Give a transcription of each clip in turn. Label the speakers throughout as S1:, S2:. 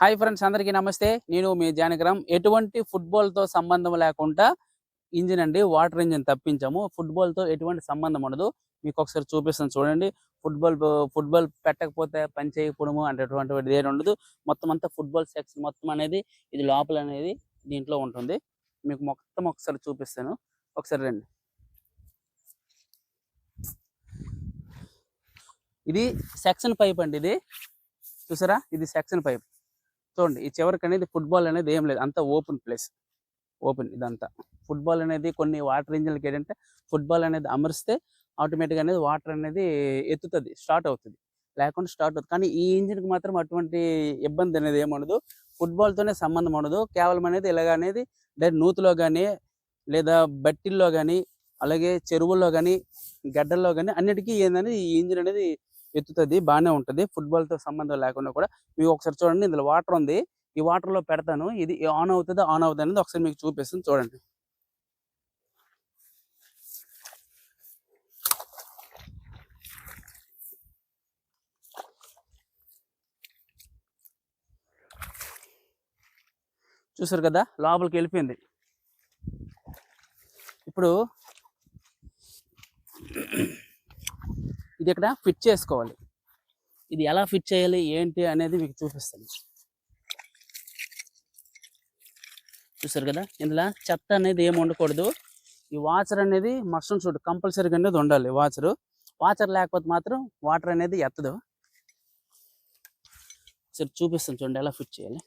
S1: Hi friends, అందరికీ నమస్తే. నేను మీ జానకిరామ్. ఎటువంటి ఫుట్బాల్తో సంబంధం లేకుండా ఇంజిన్ అండి, వాటర్ ఇంజిన్ తప్పించాము. ఫుట్బాల్తో ఎటువంటి సంబంధం ఉండదు. మీకు ఒకసారి చూపిస్తాను చూడండి. ఫుట్బాల్ పెట్టకపోతే పని చేయకపోవడము అనేటువంటిది ఏది ఉండదు. మొత్తం అంతా ఫుట్బాల్ సెక్షన్ మొత్తం అనేది ఇది లోపల అనేది దీంట్లో ఉంటుంది. మీకు మొత్తం ఒకసారి చూపిస్తాను. ఒకసారి రండి. ఇది సెక్షన్ పైప్ అండి. ఇది చూసారా, ఇది సెక్షన్ పైప్. చూడండి, ఈ చివరికి అనేది ఫుట్బాల్ అనేది ఏం లేదు, అంతా ఓపెన్ ప్లేస్. ఓపెన్ ఇదంతా ఫుట్బాల్ అనేది కొన్ని వాటర్ ఇంజిన్లకి ఏంటంటే ఫుట్బాల్ అనేది అమరిస్తే ఆటోమేటిక్గా అనేది వాటర్ అనేది ఎత్తుతుంది, స్టార్ట్ అవుతుంది. లేకుండా స్టార్ట్ అవుతుంది. కానీ ఈ ఇంజిన్కి మాత్రం అటువంటి ఇబ్బంది అనేది ఏముండదు. ఫుట్బాల్తోనే సంబంధం ఉండదు. కేవలం అనేది ఇలాగ అనేది డైరెక్ట్ నూతులో కానీ లేదా బట్టిల్లో కానీ అలాగే చెరువుల్లో కానీ గడ్డల్లో కానీ అన్నిటికీ ఏంటనేది ఈ ఇంజిన్ అనేది ఎత్తుతుంది, బాగానే ఉంటుంది. ఫుట్బాల్తో సంబంధం లేకుండా కూడా. మీకు ఒకసారి చూడండి, ఇందులో వాటర్ ఉంది. ఈ వాటర్లో పెడతాను, ఇది ఆన్ అవుతుంది అనేది ఒకసారి మీకు చూపిస్తాను చూడండి. చూసారు కదా, లోపలికి వెళ్ళిపోయింది. ఇప్పుడు ఇది ఇక్కడ ఫిట్ చేసుకోవాలి. ఇది ఎలా ఫిట్ చేయాలి ఏంటి అనేది మీకు చూపిస్తాను. చూసారు కదా, ఇందులో చెత్త అనేది ఏమి ఉండకూడదు. ఈ వాచర్ అనేది మస్ట్ షుడ్ కంపల్సరీగా అనేది ఉండాలి. వాచర్ లేకపోతే మాత్రం వాటర్ అనేది ఎత్తదు. సరే చూపిస్తాను చూడండి ఎలా ఫిట్ చేయాలి.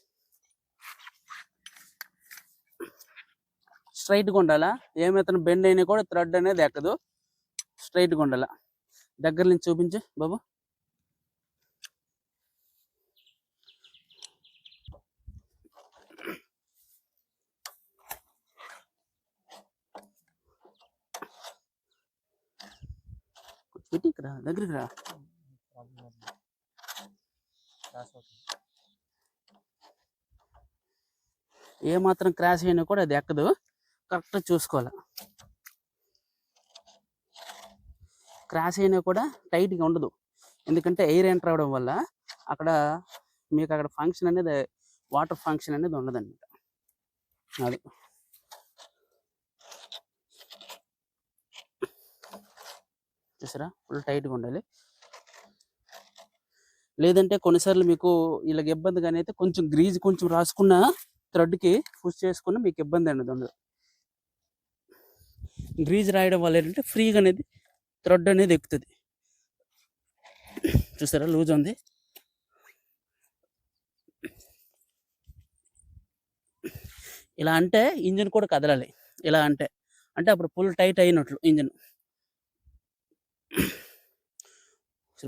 S1: స్ట్రైట్గా ఉండాలా, ఏమైతే బెండ్ అయినా కూడా థ్రెడ్ అనేది ఎక్కదు. స్ట్రైట్గా ఉండాలా. దగ్గర నుంచి చూపించు బాబు. పెట్టి ఇక్కడ దగ్గరికి రా. ఏ మాత్రం క్రాష్ అయినా కూడా అది ఎక్కదు. కరెక్ట్గా చూసుకోవాలి. క్రాష్ అయినా కూడా టైట్గా ఉండదు. ఎందుకంటే ఎయిర్ ఎంటర్ అవడం వల్ల మీకు అక్కడ ఫంక్షన్ అనేది వాటర్ ఫంక్షన్ అనేది ఉండదన్నమాట. అది చూసారా, ఫుల్ టైట్గా ఉండాలి. లేదంటే కొన్నిసార్లు మీకు ఇలాగ ఇబ్బందిగానే అయితే కొంచెం గ్రీజ్ కొంచెం రాసుకున్న థ్రెడ్కి పుష్ చేసుకున్న మీకు ఇబ్బంది అనేది ఉండదు. గ్రీజ్ రాయడం వల్ల ఏంటంటే ఫ్రీగా అనేది థ్రెడ్ అనేది ఎక్కుతుంది. చూసారా, లూజ్ ఉంది. ఇలా అంటే ఇంజిన్ కూడా కదలాలి. ఇలా అంటే అప్పుడు ఫుల్ టైట్ అయినట్లు ఇంజిన్.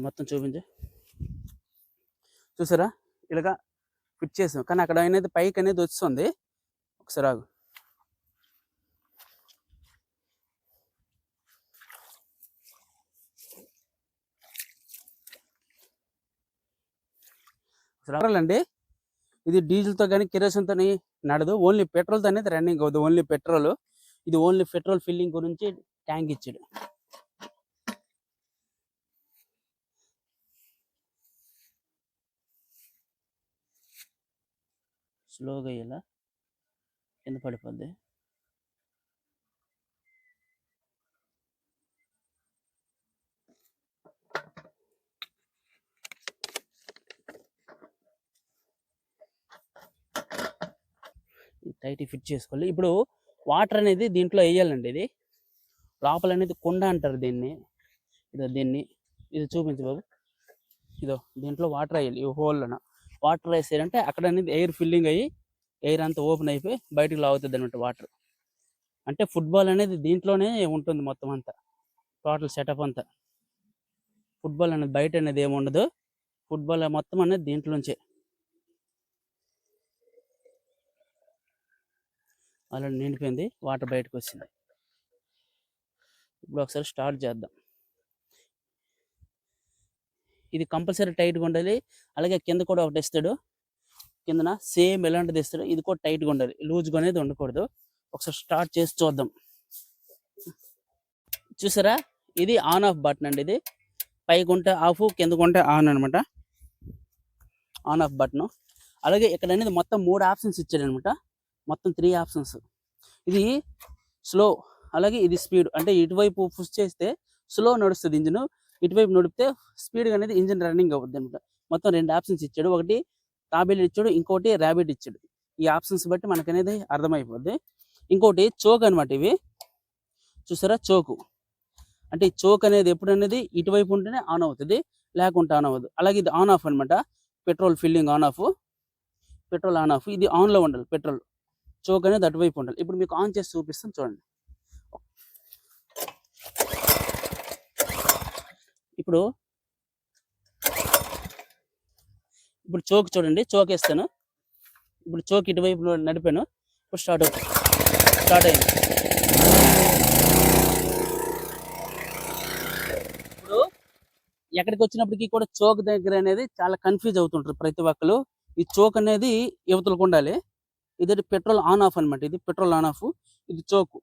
S1: మొత్తం చూపించే. చూసారా, ఇలాగా ఫిట్ చేసాం. కానీ అక్కడ అనేది పైకి అనేది వస్తుంది. ఒకసారి ఆగు. అండి, ఇది డీజిల్తో కానీ కిరోసిన్తో నడదు. ఓన్లీ పెట్రోల్తో అనేది రన్నింగ్ అవుతుంది. Only petrol. ఇది ఓన్లీ పెట్రోల్ ఫిల్లింగ్ గురించి ట్యాంక్ ఇచ్చాడు. స్లోగా ఇలా కింద పడిపోద్ది. టైట్ ఫిట్ చేసుకోవాలి. ఇప్పుడు వాటర్ అనేది దీంట్లో వేయాలండి. ఇది లోపల అనేది కుండ అంటారు దీన్ని. ఇది చూపించు బాబు. ఇదో దీంట్లో వాటర్ వేయాలి. ఈ హోల్లోన వాటర్ వేసారంటే అక్కడ అనేది ఎయిర్ ఫిల్లింగ్ అయ్యి ఎయిర్ అంతా ఓపెన్ అయిపోయి బయటకు లాగుతుంది అన్నమాట వాటర్. అంటే ఫుట్బాల్ అనేది దీంట్లోనే ఉంటుంది మొత్తం అంతా. టోటల్ సెటప్ అంతా ఫుట్బాల్ అనేది బయట అనేది ఏమి ఉండదు. ఫుట్బాల్ మొత్తం అనేది దీంట్లోంచే. అలా నిండిపోయింది, వాటర్ బయటకు వచ్చింది. ఇప్పుడు ఒకసారి స్టార్ట్ చేద్దాం. ఇది కంపల్సరీ టైట్గా ఉండాలి. అలాగే కింద కూడా ఒకటి ఇస్తాడు. కిందన సేమ్ ఎలాంటిది ఇస్తాడు. ఇది కూడా టైట్గా ఉండాలి, లూజ్గా అనేది ఉండకూడదు. ఒకసారి స్టార్ట్ చేసి చూద్దాం. చూసారా, ఇది ఆన్ ఆఫ్ బటన్ అండి. ఇది పైకి ఉంటే ఆఫ్, కిందకు ఉంటే ఆన్ అనమాట. On off button. అలాగే ఇక్కడ అనేది మొత్తం 3 ఆప్షన్స్ ఇచ్చాడు అనమాట. మొత్తం 3 ఆప్షన్స్. ఇది స్లో, అలాగే ఇది స్పీడ్. అంటే ఇటువైపు పుష్ చేస్తే స్లో నడుస్తుంది ఇంజిన్, ఇటువైపు నడిపితే స్పీడ్గా అనేది ఇంజిన్ రన్నింగ్ అవుతుంది అనమాట. మొత్తం 2 ఆప్షన్స్ ఇచ్చాడు. ఒకటి తాబేలు ఇచ్చాడు, ఇంకోటి ర్యాబిట్ ఇచ్చాడు. ఈ ఆప్షన్స్ బట్టి మనకు అనేది అర్థమైపోద్ది. ఇంకోటి చోక్ అనమాట. ఇవి చూసారా, చోకు అంటే ఈ చోక్ అనేది ఎప్పుడు అనేది ఇటువైపు ఉంటేనే ఆన్ అవుతుంది, లేకుంటే ఆన్ అవ్వదు. అలాగే ఇది ఆన్ ఆఫ్ అనమాట. Petrol filling on off, petrol on off. ఇది ఆన్లో ఉండాలి పెట్రోల్. చోక్ అనేది అటువైపు ఉండాలి. ఇప్పుడు మీకు ఆన్ చేసి చూపిస్తాను చూడండి. ఇప్పుడు చోక్ చూడండి, చోక్ వేస్తాను. ఇప్పుడు చోక్ ఇటువైపు నడిపాను. ఇప్పుడు స్టార్ట్ అయింది. ఇప్పుడు ఎక్కడికి వచ్చినప్పటికీ కూడా చోక్ దగ్గర అనేది చాలా కన్ఫ్యూజ్ అవుతుంటారు ప్రతి ఒక్కరు. ఈ చోక్ అనేది యువతలకు ఉండాలి. ఇది పెట్రోల్ ఆన్ ఆఫ్ అనమాట. ఇది పెట్రోల్ ఆన్ ఆఫ్, ఇది చోకు.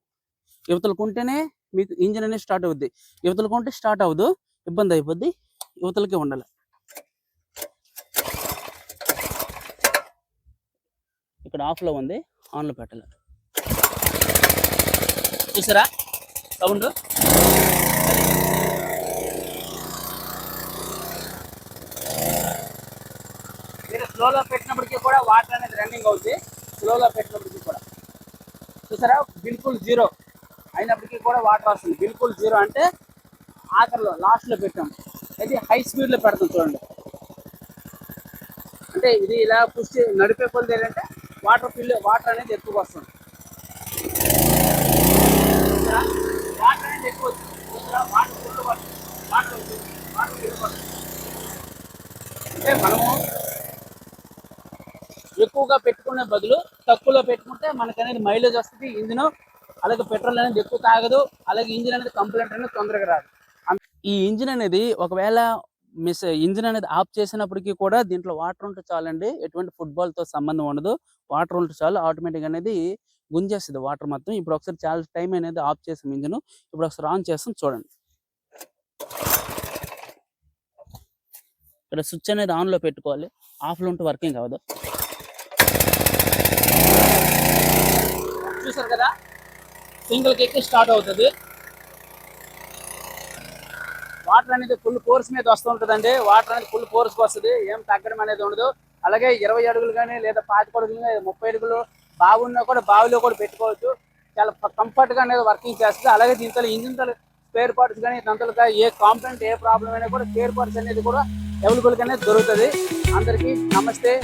S1: యువతలకు ఉంటేనే మీకు ఇంజిన్ అనేది స్టార్ట్ అవుద్ది. యువతలకు ఉంటే స్టార్ట్ అవ్వదు, ఇబ్బంది అయిపోద్ది. యువతలకే ఉండాలి. ఇక్కడ ఆఫ్లో ఉంది, ఆన్లో పెట్టాలి. చూసారా సౌండ్? మీరు స్లోలో పెట్టినప్పటికీ కూడా వాటర్ అనేది రన్నింగ్ అవుతుంది. స్లోలో పెట్టినప్పటికీ కూడా చూసారా, బిల్కుల్ జీరో అయినప్పటికీ కూడా వాటర్ వస్తుంది. బిల్కుల్ జీరో అంటే ఆఖరిలో లాస్ట్లో పెట్టాం. అయితే హై స్పీడ్లో పెడతాం చూడండి. అంటే ఇది ఇలా పుష్ నడిపే కొద్ది ఏంటంటే వాటర్ అనేది ఎక్కువ వస్తుంది. వాటర్ అనేది ఎక్కువ వస్తుంది. వాటర్ ఫుల్ వాటర్ అంటే మనము ఎక్కువగా పెట్టుకునే బదులు తక్కువలో పెట్టుకుంటే మనకు అనేది మైలేజ్ వస్తుంది ఇంజిన్. అలాగే పెట్రోల్ అనేది ఎక్కువ తాగదు. అలాగే ఇంజిన్ అనేది కంప్లైంట్ అనేది తొందరగా రాదు. ఈ ఇంజిన్ అనేది ఒకవేళ ఇంజిన్ అనేది ఆఫ్ చేసినప్పటికీ కూడా దీంట్లో వాటర్ ఉంటే చాలండి, ఎటువంటి ఫుట్బాల్తో సంబంధం ఉండదు. వాటర్ ఉంటే చాలు, ఆటోమేటిక్గా అనేది గుంజేస్తుంది వాటర్ మొత్తం. ఇప్పుడు ఒకసారి చాలా టైం అనేది ఆఫ్ చేసాం ఇంజిన్. ఇప్పుడు ఒకసారి ఆన్ చేస్తాం చూడండి. ఇక్కడ స్విచ్ అనేది ఆన్లో పెట్టుకోవాలి, ఆఫ్లో ఉంటే వర్కింగ్ అవ్వదు. చూసారు కదా, సింగిల్ కిక్ స్టార్ట్ అవుతుంది. వాటర్ అనేది ఫుల్ ఫోర్స్ మీద వస్తుంటుందండి. వాటర్ అనేది ఫుల్ ఫోర్స్కి వస్తుంది, ఏం తగ్గడం అనేది ఉండదు. అలాగే 20 అడుగులు కానీ లేదా 25 అడుగులు కానీ 30 అడుగులు బాగున్నా కూడా బావిలో కూడా పెట్టుకోవచ్చు. చాలా కంఫర్ట్గా అనేది వర్కింగ్ చేస్తుంది. అలాగే దీంతో ఇంజిన్ స్పేర్ పార్ట్స్ కానీ దాంతో ఏ కాంప్లైంట్ ఏ ప్రాబ్లం అయినా కూడా స్పేర్ పార్ట్స్ అనేది కూడా అవైలబుల్గా అనేది దొరుకుతుంది. అందరికీ నమస్తే.